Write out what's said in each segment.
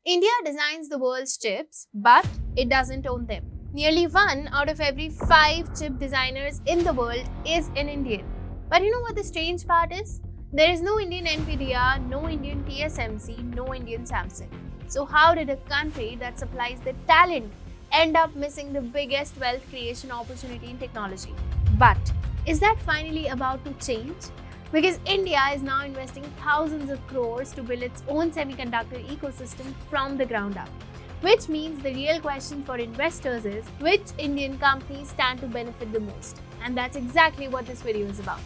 India designs the world's chips, but it doesn't own them. Nearly 1 out of every 5 chip designers in the world is an Indian. But you know what the strange part is? There is no Indian NVIDIA, no Indian TSMC, no Indian Samsung. So how did a country that supplies the talent end up missing the biggest wealth creation opportunity in technology? But is that finally about to change? Because India is now investing thousands of crores to build its own semiconductor ecosystem from the ground up. Which means the real question for investors is, which Indian companies stand to benefit the most? And that's exactly what this video is about.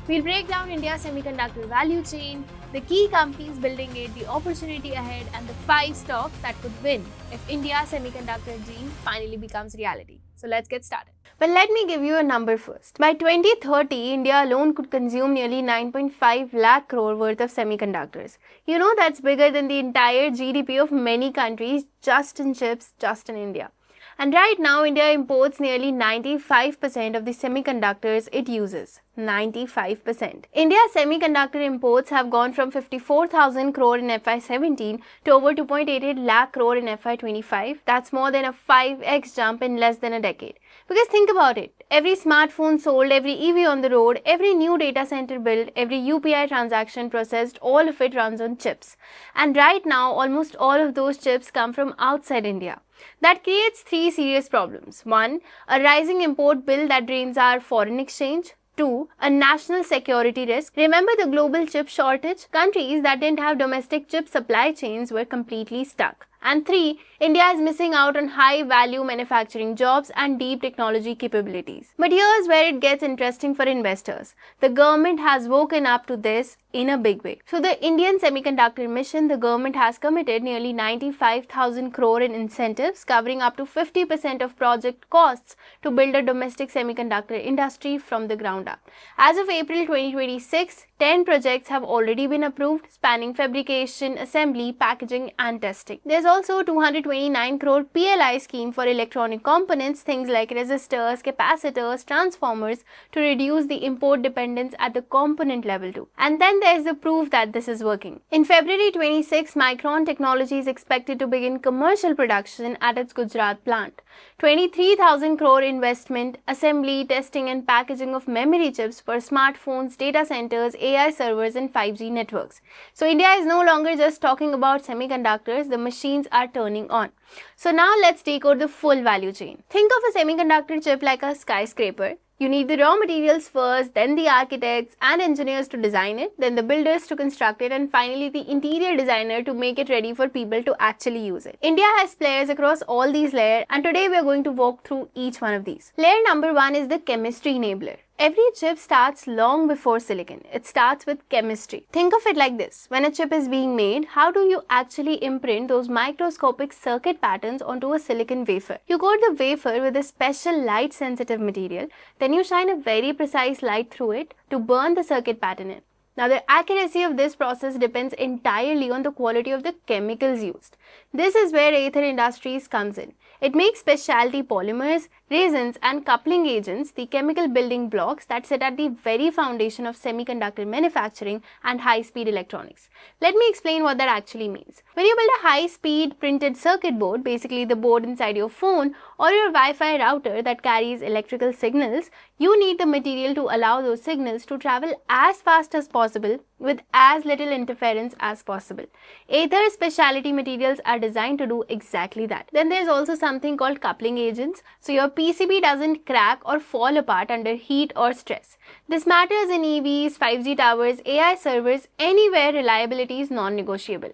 We'll break down India's semiconductor value chain, the key companies building it, the opportunity ahead, and the 5 stocks that could win if India's semiconductor dream finally becomes reality. So let's get started. But let me give you a number first. By 2030, India alone could consume nearly 9.5 lakh crore worth of semiconductors. You know, that's bigger than the entire GDP of many countries just in chips, just in India. And right now, India imports nearly 95% of the semiconductors it uses. 95%. India's semiconductor imports have gone from 54,000 crore in FY17 to over 2.88 lakh crore in FY25. That's more than a 5x jump in less than a decade. Because think about it, every smartphone sold, every EV on the road, every new data center built, every UPI transaction processed, all of it runs on chips. And right now, almost all of those chips come from outside India. That creates 3 serious problems. 1. A rising import bill that drains our foreign exchange. 2. A national security risk. Remember the global chip shortage? Countries that didn't have domestic chip supply chains were completely stuck. And 3. India is missing out on high-value manufacturing jobs and deep technology capabilities. But here's where it gets interesting for investors. The government has woken up to this in a big way. So the Indian Semiconductor Mission, the government has committed nearly 95,000 crore in incentives covering up to 50% of project costs to build a domestic semiconductor industry from the ground up. As of April 2026, 10 projects have already been approved, spanning fabrication, assembly, packaging and testing. There's also 229 crore PLI scheme for electronic components, things like resistors, capacitors, transformers, to reduce the import dependence at the component level too. And then there's the proof that this is working. In February 26, Micron technology is expected to begin commercial production at its Gujarat plant. 23,000 crore investment, assembly, testing and packaging of memory chips for smartphones, data centers, AI servers and 5G networks. So India is no longer just talking about semiconductors, the machines are turning on. So now let's decode the full value chain. Think of a semiconductor chip like a skyscraper. You need the raw materials first, then the architects and engineers to design it, then the builders to construct it, and finally the interior designer to make it ready for people to actually use it. India has players across all these layers, and today we are going to walk through each one of these. Layer number 1 is the chemistry enabler. Every chip starts long before silicon. It starts with chemistry. Think of it like this. When a chip is being made, how do you actually imprint those microscopic circuit patterns onto a silicon wafer? You coat the wafer with a special light-sensitive material, then you shine a very precise light through it to burn the circuit pattern in. Now, the accuracy of this process depends entirely on the quality of the chemicals used. This is where Aether Industries comes in. It makes specialty polymers, resins and coupling agents, the chemical building blocks that sit at the very foundation of semiconductor manufacturing and high-speed electronics. Let me explain what that actually means. When you build a high-speed printed circuit board, basically the board inside your phone or your Wi-Fi router that carries electrical signals, you need the material to allow those signals to travel as fast as possible with as little interference as possible. Aether specialty materials are designed to do exactly that. Then there's also something called coupling agents, so your PCB doesn't crack or fall apart under heat or stress. This matters in EVs, 5G towers, AI servers, anywhere reliability is non-negotiable.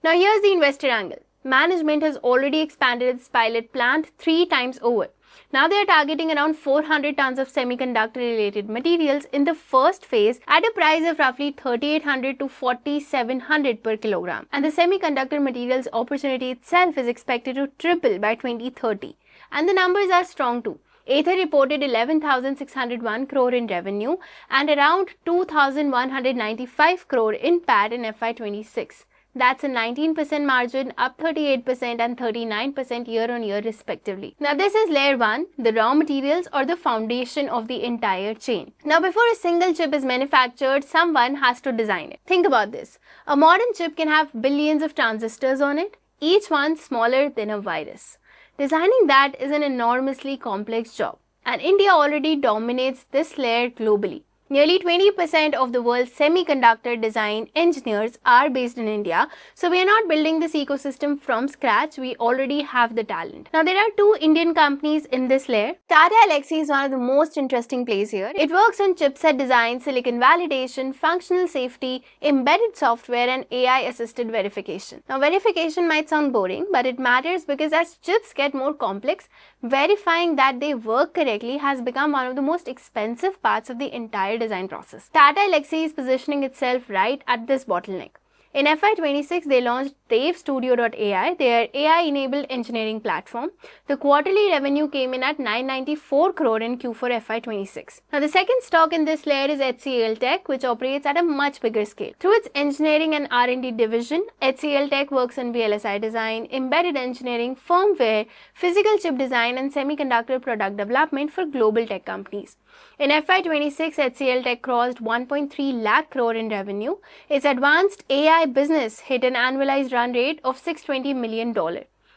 Now here's the investor angle. Management has already expanded its pilot plant 3 times over. Now they are targeting around 400 tons of semiconductor related materials in the first phase at a price of roughly 3,800 to 4,700 per kilogram. And the semiconductor materials opportunity itself is expected to triple by 2030. And the numbers are strong too. Aether reported 11,601 crore in revenue and around 2,195 crore in PAT in FY26. That's a 19% margin, up 38% and 39% year-on-year respectively. Now this is layer 1, the raw materials or the foundation of the entire chain. Now before a single chip is manufactured, someone has to design it. Think about this. A modern chip can have billions of transistors on it. each one smaller than a virus. Designing that is an enormously complex job, and India already dominates this layer globally. Nearly 20% of the world's semiconductor design engineers are based in India, so we are not building this ecosystem from scratch, we already have the talent. Now, there are two Indian companies in this layer. Tata Elxsi is one of the most interesting plays here. It works on chipset design, silicon validation, functional safety, embedded software, and AI-assisted verification. Now, verification might sound boring, but it matters because as chips get more complex, verifying that they work correctly has become one of the most expensive parts of the entire design process. Tata Elxsi is positioning itself right at this bottleneck. In FY26, they launched DevStudio.ai, their AI-enabled engineering platform. The quarterly revenue came in at 994 crore in Q4 FY26. Now, the second stock in this layer is HCL Tech, which operates at a much bigger scale. Through its engineering and R&D division, HCL Tech works on VLSI design, embedded engineering, firmware, physical chip design, and semiconductor product development for global tech companies. In FY26, HCL Tech crossed 1.3 lakh crore in revenue. Its advanced AI business hit an annualized run rate of $620 million.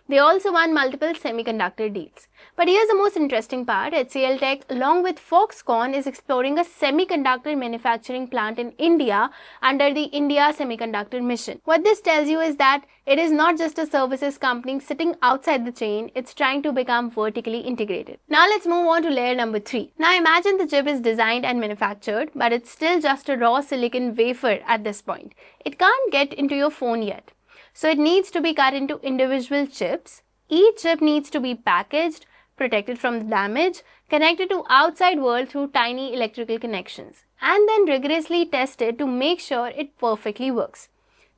They also won multiple semiconductor deals. But here's the most interesting part. HCL Tech, along with Foxconn, is exploring a semiconductor manufacturing plant in India under the India Semiconductor Mission. What this tells you is that it is not just a services company sitting outside the chain, it's trying to become vertically integrated. Now let's move on to layer number 3. Now imagine the chip is designed and manufactured, but it's still just a raw silicon wafer at this point. It can't get into your phone yet. So it needs to be cut into individual chips. Each chip needs to be packaged, protected from damage, connected to outside world through tiny electrical connections, and then rigorously tested to make sure it perfectly works.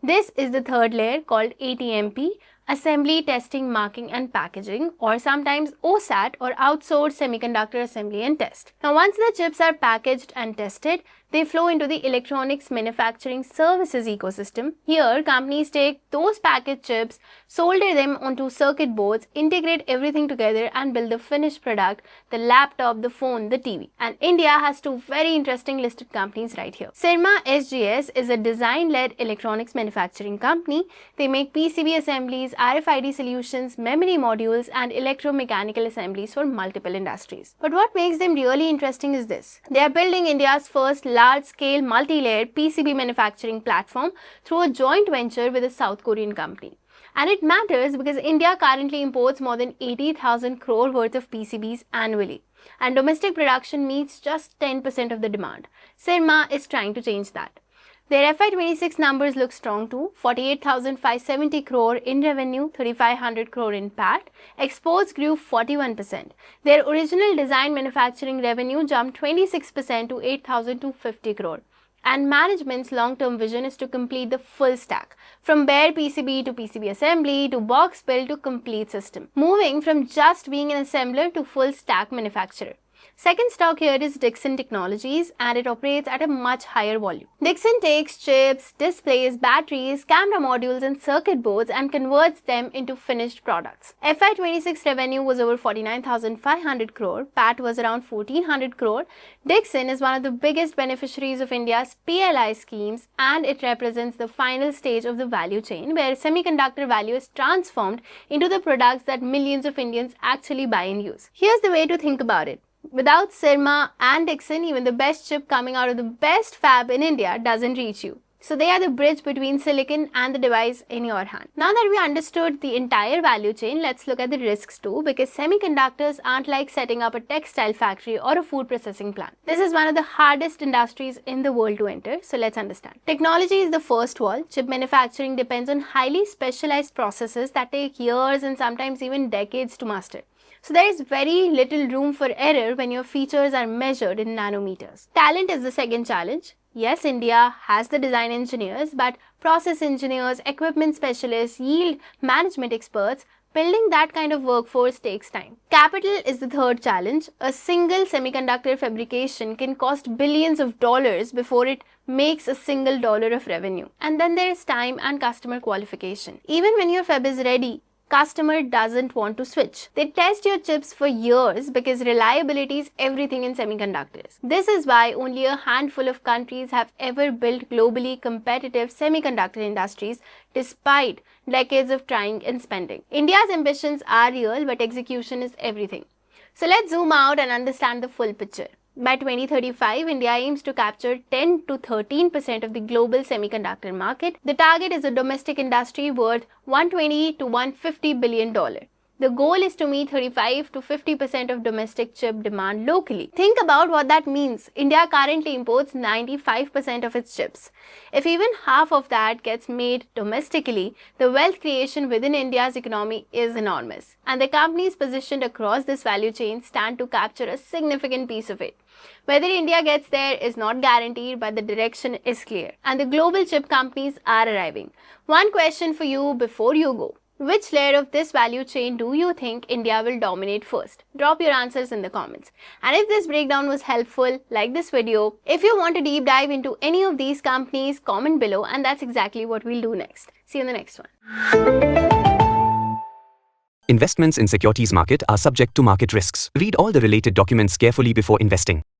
This is the third layer called ATMP, Assembly, Testing, Marking and Packaging, or sometimes OSAT, or Outsourced Semiconductor Assembly and Test. Now, once the chips are packaged and tested, they flow into the electronics manufacturing services ecosystem. Here, companies take those packaged chips, solder them onto circuit boards, integrate everything together and build the finished product, the laptop, the phone, the TV. And India has two very interesting listed companies right here. Syrma SGS is a design-led electronics manufacturing company. They make PCB assemblies, RFID solutions, memory modules, and electromechanical assemblies for multiple industries. But what makes them really interesting is this. They are building India's first large-scale multi-layer PCB manufacturing platform through a joint venture with a South Korean company. And it matters because India currently imports more than 80,000 crore worth of PCBs annually. And domestic production meets just 10% of the demand. Syrma is trying to change that. Their FY26 numbers look strong too. 48,570 crore in revenue, 3,500 crore in PAT. Exports grew 41%. Their original design manufacturing revenue jumped 26% to 8,250 crore. And management's long-term vision is to complete the full stack, from bare PCB to PCB assembly to box build to complete system, moving from just being an assembler to full stack manufacturer. Second stock here is Dixon Technologies, and it operates at a much higher volume. Dixon takes chips, displays, batteries, camera modules and circuit boards and converts them into finished products. FY26 revenue was over 49,500 crore, PAT was around 1,400 crore. Dixon is one of the biggest beneficiaries of India's PLI schemes, and it represents the final stage of the value chain where semiconductor value is transformed into the products that millions of Indians actually buy and use. Here's the way to think about it. Without Syrma and Dixon, even the best chip coming out of the best fab in India doesn't reach you. So they are the bridge between silicon and the device in your hand. Now that we understood the entire value chain, let's look at the risks too, because semiconductors aren't like setting up a textile factory or a food processing plant. This is one of the hardest industries in the world to enter, so let's understand. Technology is the first wall. Chip manufacturing depends on highly specialized processes that take years and sometimes even decades to master. So there is very little room for error when your features are measured in nanometers. Talent is the second challenge. Yes, India has the design engineers, but process engineers, equipment specialists, yield management experts, building that kind of workforce takes time. Capital is the third challenge. A single semiconductor fabrication can cost billions of dollars before it makes a single dollar of revenue. And then there is time and customer qualification. Even when your fab is ready, customer doesn't want to switch. They test your chips for years because reliability is everything in semiconductors. This is why only a handful of countries have ever built globally competitive semiconductor industries despite decades of trying and spending. India's ambitions are real, but execution is everything. So let's zoom out and understand the full picture. By 2035, India aims to capture 10 to 13% of the global semiconductor market. The target is a domestic industry worth $120 to $150 billion. The goal is to meet 35 to 50% of domestic chip demand locally. Think about what that means. India currently imports 95% of its chips. If even half of that gets made domestically, the wealth creation within India's economy is enormous. And the companies positioned across this value chain stand to capture a significant piece of it. Whether India gets there is not guaranteed, but the direction is clear. And the global chip companies are arriving. One question for you before you go. Which layer of this value chain do you think India will dominate first? Drop your answers in the comments. And if this breakdown was helpful, like this video. If you want to deep dive into any of these companies, comment below, and that's exactly what we'll do next. See you in the next one. Investments in securities market are subject to market risks. Read all the related documents carefully before investing.